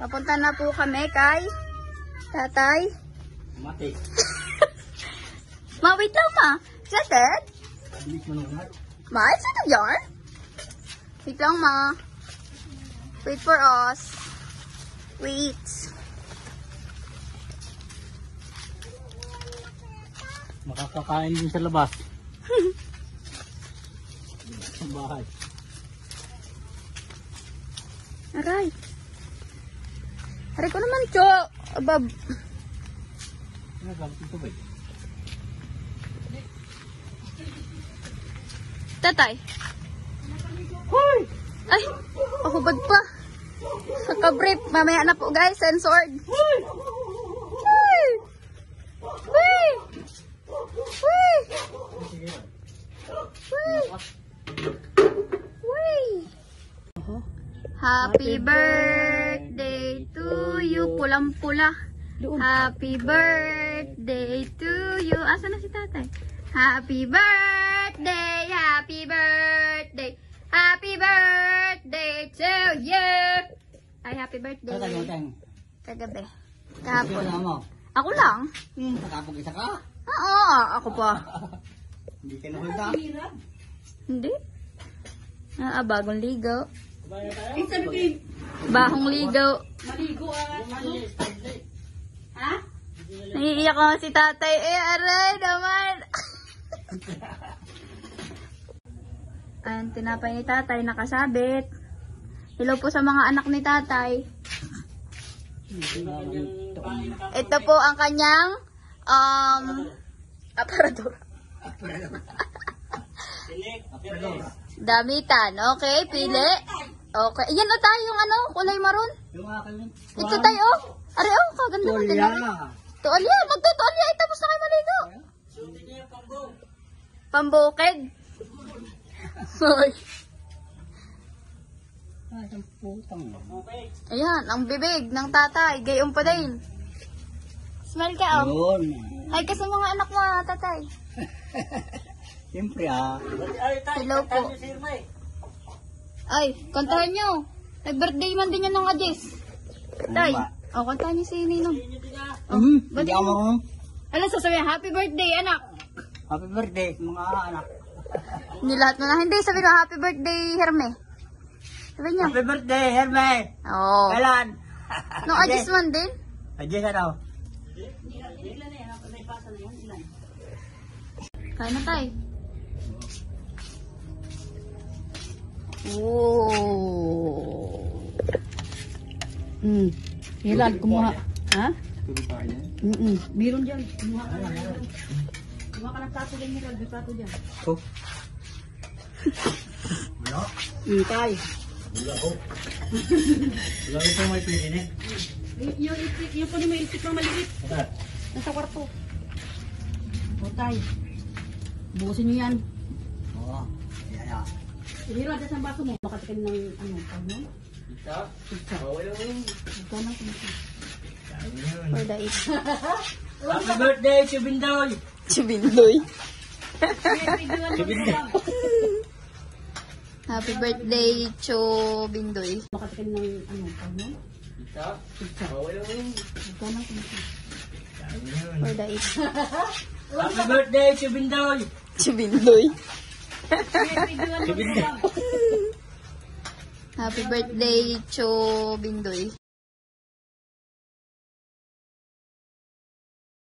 Papunta na po kami kay Tatay. Mati. Ma, wait lang ma. Is that it? Bilis mo nung Ma, is it a jar? Wait lang ma. Wait for us. Wait. makakakain din sa labas. Sa bahay. Aray. Aray ko naman, Cho. Abab. Ano gamit ito ba? Tatay. Hoy! Ay, pahubad pa. Sa kabrip. Mamaya na po guys, censored. Hoy! Hoy! Hoy! Hoy! Hoy! Happy birthday to you. Pulang-pula. Happy birthday to you. Asa na si tatay? Happy birthday, happy birthday, happy birthday to you. Ay, happy birthday. Tatay. Kagabi. Ano Kahapon. mo? Ako lang. Nakapag isa ka? Oo, ako pa. Hindi ka nahulda. Hindi. Bagong ligaw. Bahong ligaw. Maligo ha? Naiiyak ako si tatay. Aray naman. Ayan, tinapay ni tatay, nakasabit. Hello po sa mga anak ni tatay. Ito po ang kanyang aparador. Damitan. Okay, pili. Okay. Yan o tayo yung kulay maroon. Yung akin yun. Ito tayo. Are kaganda mo. Tulya. Tuolya. Magtutuolya. Ay, tapos na kayo maligo. Pambukid. Sorry. Ay, ang putang. Ayan, ang bibig ng tatay. Gayong pa din. Smile ka, oh. Yun. Ay, kasi mga anak mo, tatay. Siyempre Hello po. Ay, kantahan nyo. Nag-birthday man din yan ng Adis. Tay. Oh, kantahan nyo si Ninong. Hindi ako. Ano sasabihin? Happy birthday, anak. Happy birthday, mga anak. Hindi lahat mo na. Hindi, sabihin mo, happy birthday, Herme. Sabihin nyo. Happy birthday, Herme. Oo. Kailan? Nung Adis man din. Adjust ano? Kaya na tayo. Oh. Hilal, kumuha. Ha? Tulog pa kayo. Meron dyan. Kumuha ka lang. Kumuha ka ng plato dyan, Hilal. May plato dyan. Oh. Wala? Tayo. Wala ko. Wala ko may pinin eh. Yung po may iltik ng maliit. Bakit? Nasa kwarto. O, tayo. Bukusin nyo yan. Oo. Yan ah. Hilal, dyan sa baso mo. Makatikin ng ano? Ito? Wala mo yung... Ikaw na kumisa. For the eat. Happy birthday, Chubindoy! Chubindoy. Chubindoy! Happy birthday, Chubindoy. Makatikin ng ano? Ito? Wala mo yung... Ikaw na kumisa. For the eat. Happy birthday, Chubindoy! Chubindoy. Chubindoy! Happy birthday, Chubindoy.